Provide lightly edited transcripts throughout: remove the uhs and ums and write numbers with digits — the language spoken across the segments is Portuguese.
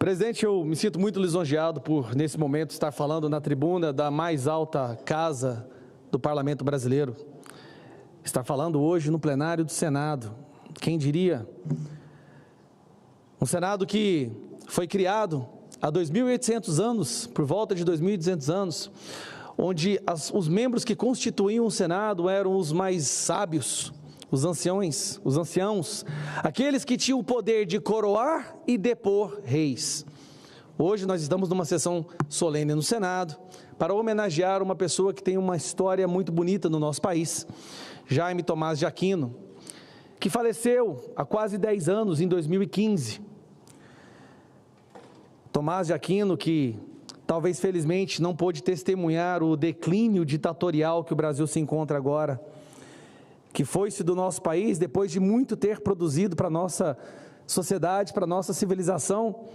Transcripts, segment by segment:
Presidente, eu me sinto muito lisonjeado por, nesse momento, estar falando na tribuna da mais alta casa do Parlamento Brasileiro. Estar falando hoje no plenário do Senado. Quem diria? Um Senado que foi criado há 2.800 anos, por volta de 2.200 anos, onde os membros que constituíam o Senado eram os mais sábios, os anciãos, aqueles que tinham o poder de coroar e depor reis. Hoje nós estamos numa sessão solene no Senado para homenagear uma pessoa que tem uma história muito bonita no nosso país, Jaime Tomás de Aquino, que faleceu há quase 10 anos, em 2015. Tomás de Aquino, que talvez felizmente não pôde testemunhar o declínio ditatorial que o Brasil se encontra agora, que foi-se do nosso país depois de muito ter produzido para a nossa sociedade, para a nossa civilização,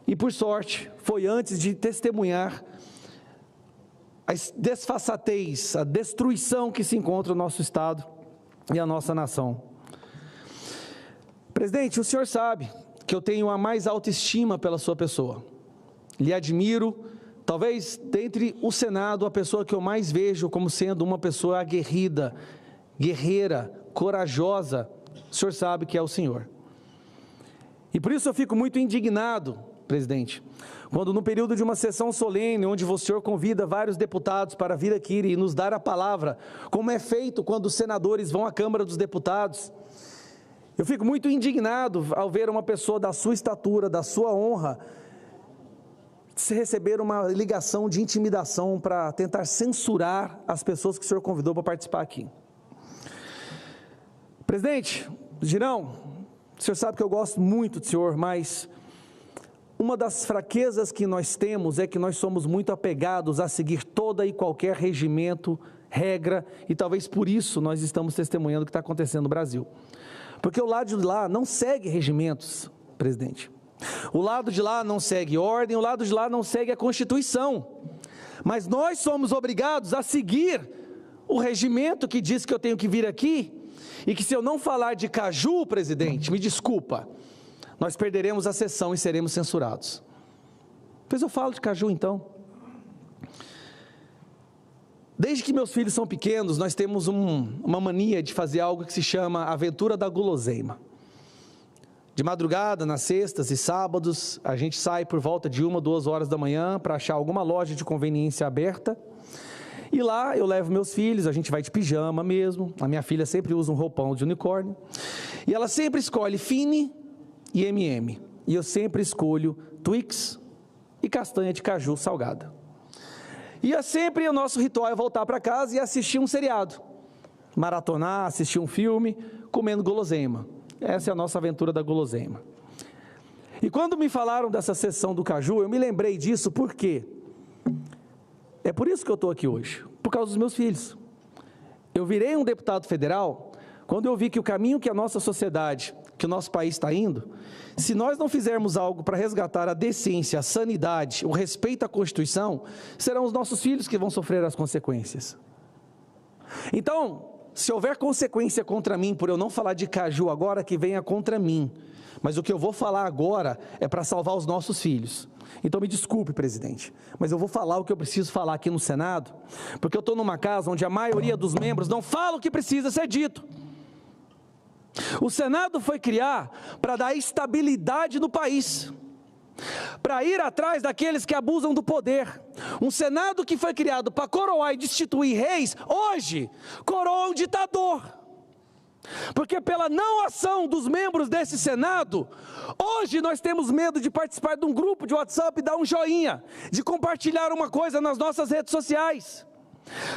e por sorte foi antes de testemunhar a desfaçatez, a destruição que se encontra no nosso Estado e a nossa nação. Presidente, o senhor sabe que eu tenho a mais alta estima pela sua pessoa. Lhe admiro, talvez dentre o Senado, a pessoa que eu mais vejo como sendo uma pessoa aguerrida, guerreira, corajosa, o senhor sabe que é o senhor. E por isso eu fico muito indignado, presidente, quando no período de uma sessão solene, onde o senhor convida vários deputados para vir aqui e nos dar a palavra, como é feito quando os senadores vão à Câmara dos Deputados, eu fico muito indignado ao ver uma pessoa da sua estatura, da sua honra, se receber uma ligação de intimidação para tentar censurar as pessoas que o senhor convidou para participar aqui. Presidente, Girão, o senhor sabe que eu gosto muito do senhor, mas uma das fraquezas que nós temos é que nós somos muito apegados a seguir toda e qualquer regimento, regra, e talvez por isso nós estamos testemunhando o que está acontecendo no Brasil. Porque o lado de lá não segue regimentos, presidente. O lado de lá não segue ordem, o lado de lá não segue a Constituição. Mas nós somos obrigados a seguir o regimento que diz que eu tenho que vir aqui, e que se eu não falar de caju, presidente, me desculpa, nós perderemos a sessão e seremos censurados. Pois eu falo de caju então. Desde que meus filhos são pequenos, nós temos uma mania de fazer algo que se chama aventura da guloseima. De madrugada, nas sextas e sábados, a gente sai por volta de 1, 2 horas da manhã para achar alguma loja de conveniência aberta. E lá eu levo meus filhos, a gente vai de pijama mesmo, a minha filha sempre usa um roupão de unicórnio, e ela sempre escolhe Fine e M&M, e eu sempre escolho Twix e castanha de caju salgada. E é sempre o nosso ritual é voltar para casa e assistir um seriado, maratonar, assistir um filme, comendo guloseima. Essa é a nossa aventura da guloseima. E quando me falaram dessa sessão do caju, eu me lembrei disso, por quê? É por isso que eu estou aqui hoje, por causa dos meus filhos. Eu virei um deputado federal quando eu vi que o caminho que a nossa sociedade, que o nosso país está indo, se nós não fizermos algo para resgatar a decência, a sanidade, o respeito à Constituição, serão os nossos filhos que vão sofrer as consequências. Então, se houver consequência contra mim por eu não falar de caju agora, que venha contra mim. Mas o que eu vou falar agora é para salvar os nossos filhos. Então me desculpe, presidente, mas eu vou falar o que eu preciso falar aqui no Senado, porque eu estou numa casa onde a maioria dos membros não fala o que precisa ser dito. O Senado foi criar para dar estabilidade no país, para ir atrás daqueles que abusam do poder. Um Senado que foi criado para coroar e destituir reis, hoje coroa um ditador. Porque pela não ação dos membros desse Senado, hoje nós temos medo de participar de um grupo de WhatsApp e dar um joinha, de compartilhar uma coisa nas nossas redes sociais.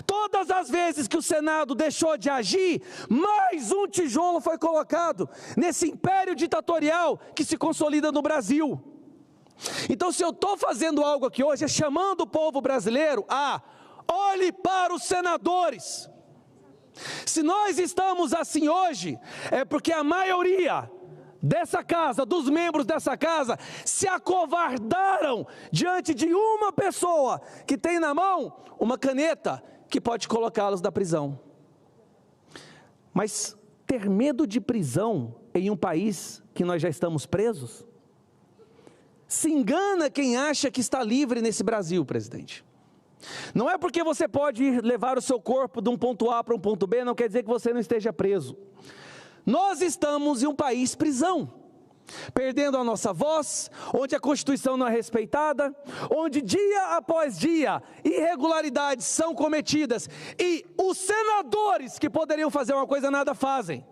Todas as vezes que o Senado deixou de agir, mais um tijolo foi colocado nesse império ditatorial que se consolida no Brasil. Então, se eu estou fazendo algo aqui hoje, é chamando o povo brasileiro a olhe para os senadores. Se nós estamos assim hoje, é porque a maioria dessa casa, dos membros dessa casa, se acovardaram diante de uma pessoa que tem na mão uma caneta que pode colocá-los da prisão. Mas ter medo de prisão em um país que nós já estamos presos? Se engana quem acha que está livre nesse Brasil, presidente. Não é porque você pode levar o seu corpo de um ponto A para um ponto B, não quer dizer que você não esteja preso. Nós estamos em um país prisão, perdendo a nossa voz, onde a Constituição não é respeitada, onde dia após dia irregularidades são cometidas e os senadores que poderiam fazer uma coisa nada fazem.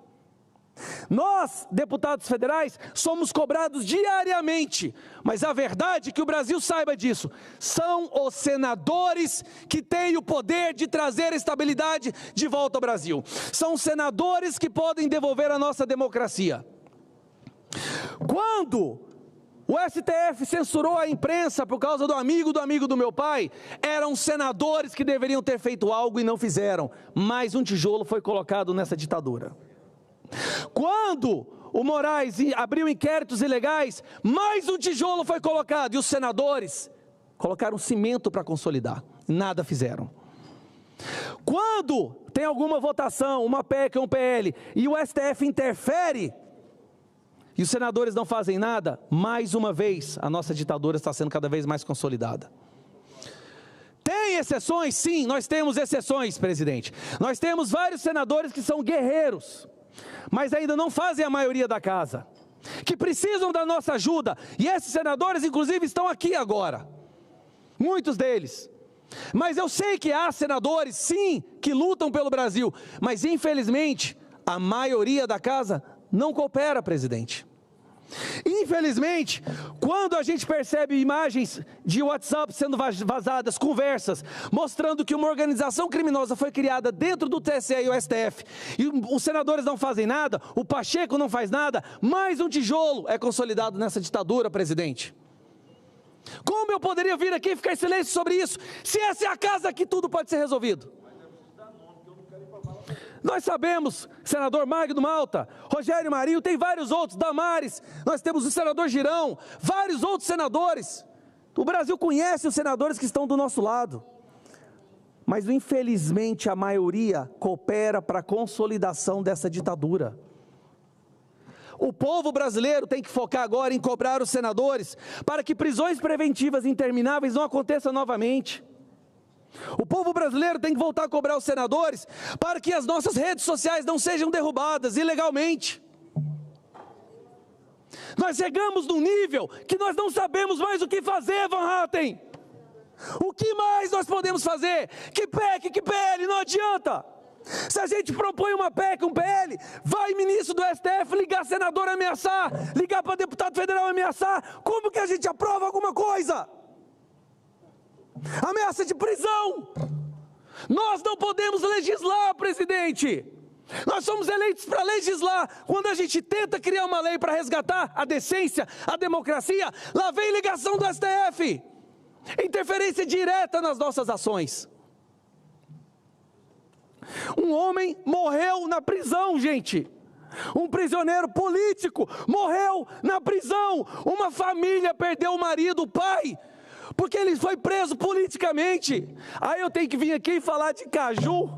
Nós, deputados federais, somos cobrados diariamente, mas a verdade é que o Brasil saiba disso, são os senadores que têm o poder de trazer a estabilidade de volta ao Brasil, são os senadores que podem devolver a nossa democracia. Quando o STF censurou a imprensa por causa do amigo do meu pai, eram senadores que deveriam ter feito algo e não fizeram, mais um tijolo foi colocado nessa ditadura. Quando o Moraes abriu inquéritos ilegais, mais um tijolo foi colocado e os senadores colocaram cimento para consolidar, nada fizeram. Quando tem alguma votação, uma PEC ou um PL e o STF interfere e os senadores não fazem nada, mais uma vez a nossa ditadura está sendo cada vez mais consolidada. Tem exceções? Sim, nós temos exceções, presidente. Nós temos vários senadores que são guerreiros, mas ainda não fazem a maioria da casa, que precisam da nossa ajuda, e esses senadores inclusive estão aqui agora, muitos deles, mas eu sei que há senadores sim, que lutam pelo Brasil, mas infelizmente, a maioria da casa não coopera, presidente. Infelizmente, quando a gente percebe imagens de WhatsApp sendo vazadas, conversas, mostrando que uma organização criminosa foi criada dentro do TSE e o STF, e os senadores não fazem nada, o Pacheco não faz nada, mais um tijolo é consolidado nessa ditadura, presidente. Como eu poderia vir aqui e ficar em silêncio sobre isso, se essa é a casa que tudo pode ser resolvido? Nós sabemos, senador Magno Malta, Rogério Marinho, tem vários outros, Damares, nós temos o senador Girão, vários outros senadores. O Brasil conhece os senadores que estão do nosso lado. Mas infelizmente a maioria coopera para a consolidação dessa ditadura. O povo brasileiro tem que focar agora em cobrar os senadores para que prisões preventivas intermináveis não aconteçam novamente. O povo brasileiro tem que voltar a cobrar os senadores para que as nossas redes sociais não sejam derrubadas ilegalmente. Nós chegamos num nível que nós não sabemos mais o que fazer, Van Hatten. O que mais nós podemos fazer? Que PEC, que PL, não adianta. Se a gente propõe uma PEC, um PL, vai ministro do STF ligar senador ameaçar, ligar para deputado federal ameaçar, como que a gente aprova alguma coisa? Ameaça de prisão. Nós não podemos legislar, presidente. Nós somos eleitos para legislar. Quando a gente tenta criar uma lei para resgatar a decência, a democracia, lá vem ligação do STF. Interferência direta nas nossas ações. Um homem morreu na prisão, gente. Um prisioneiro político morreu na prisão. Uma família perdeu o marido, o pai, porque ele foi preso politicamente. Aí eu tenho que vir aqui e falar de caju?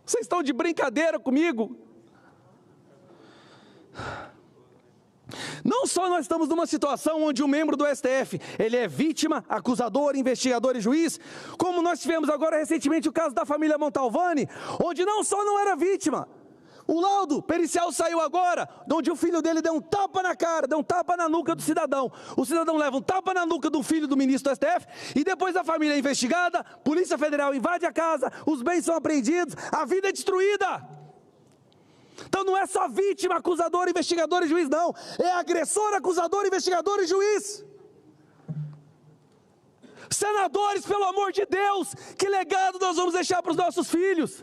Vocês estão de brincadeira comigo? Não só nós estamos numa situação onde um membro do STF, ele é vítima, acusador, investigador e juiz, como nós tivemos agora recentemente o caso da família Montalvani, onde não só não era vítima, o laudo pericial saiu agora, onde o filho dele deu um tapa na cara, deu um tapa na nuca do cidadão. O cidadão leva um tapa na nuca do filho do ministro do STF, e depois a família é investigada, Polícia Federal invade a casa, os bens são apreendidos, a vida é destruída. Então não é só vítima, acusador, investigador e juiz, não. É agressor, acusador, investigador e juiz. Senadores, pelo amor de Deus, que legado nós vamos deixar para os nossos filhos?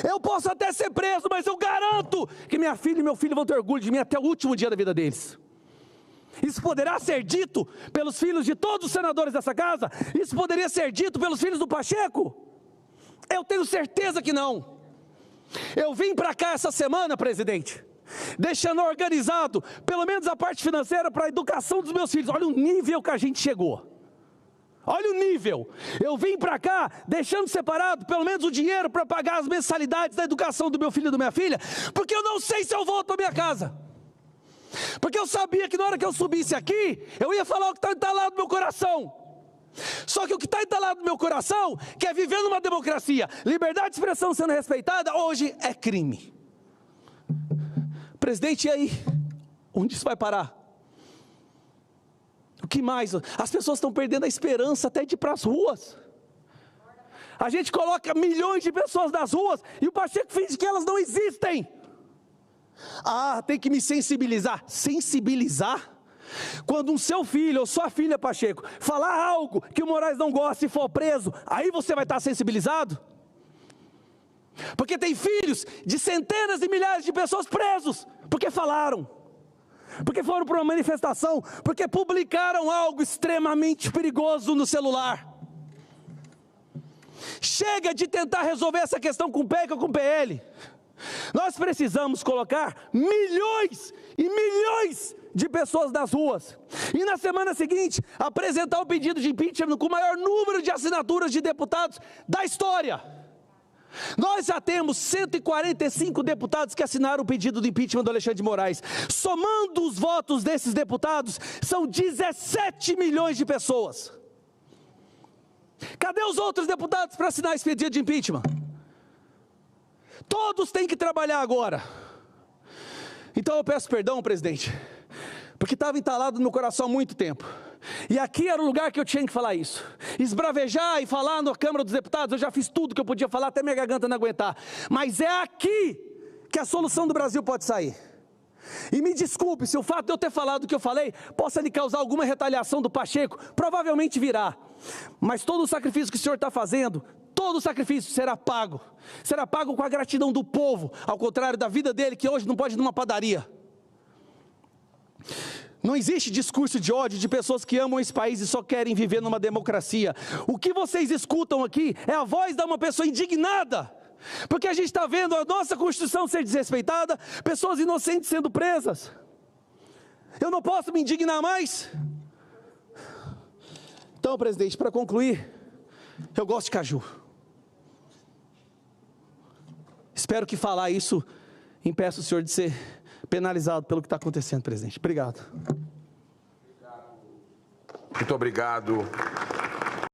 Eu posso até ser preso, mas eu garanto que minha filha e meu filho vão ter orgulho de mim até o último dia da vida deles. Isso poderá ser dito pelos filhos de todos os senadores dessa casa? Isso poderia ser dito pelos filhos do Pacheco? Eu tenho certeza que não. Eu vim para cá essa semana, presidente, deixando organizado, pelo menos a parte financeira para a educação dos meus filhos. Olha o nível que a gente chegou. Olha o nível. Eu vim para cá deixando separado pelo menos o dinheiro para pagar as mensalidades da educação do meu filho e da minha filha, porque eu não sei se eu volto para minha casa. Porque eu sabia que na hora que eu subisse aqui, eu ia falar o que está entalado no meu coração. Só que o que está entalado no meu coração, que é viver numa democracia, liberdade de expressão sendo respeitada, hoje é crime. Presidente, e aí? Onde isso vai parar? O que mais? As pessoas estão perdendo a esperança até de ir para as ruas. A gente coloca milhões de pessoas nas ruas e o Pacheco finge que elas não existem. Ah, tem que me sensibilizar. Sensibilizar? Quando um seu filho ou sua filha, Pacheco, falar algo que o Moraes não gosta e for preso, aí você vai estar sensibilizado? Porque tem filhos de centenas de milhares de pessoas presos, porque falaram, porque foram para uma manifestação, porque publicaram algo extremamente perigoso no celular. Chega de tentar resolver essa questão com o PEC ou com o PL. Nós precisamos colocar milhões e milhões de pessoas nas ruas. E na semana seguinte, apresentar o pedido de impeachment com o maior número de assinaturas de deputados da história. Nós já temos 145 deputados que assinaram o pedido de impeachment do Alexandre de Moraes. Somando os votos desses deputados, são 17 milhões de pessoas. Cadê os outros deputados para assinar esse pedido de impeachment? Todos têm que trabalhar agora. Então eu peço perdão, presidente, porque estava entalado no meu coração há muito tempo. E aqui era o lugar que eu tinha que falar isso. Esbravejar e falar na Câmara dos Deputados, eu já fiz tudo que eu podia falar, até minha garganta não aguentar. Mas é aqui que a solução do Brasil pode sair. E me desculpe se o fato de eu ter falado o que eu falei possa lhe causar alguma retaliação do Pacheco, provavelmente virá. Mas todo o sacrifício que o senhor está fazendo, todo o sacrifício será pago com a gratidão do povo, ao contrário da vida dele, que hoje não pode ir numa padaria. Não existe discurso de ódio de pessoas que amam esse país e só querem viver numa democracia. O que vocês escutam aqui é a voz de uma pessoa indignada, porque a gente está vendo a nossa Constituição ser desrespeitada, pessoas inocentes sendo presas. Eu não posso me indignar mais? Então, presidente, para concluir, eu gosto de caju. Espero que falar isso impeça o senhor de ser penalizado pelo que está acontecendo, presidente. Obrigado. Muito obrigado.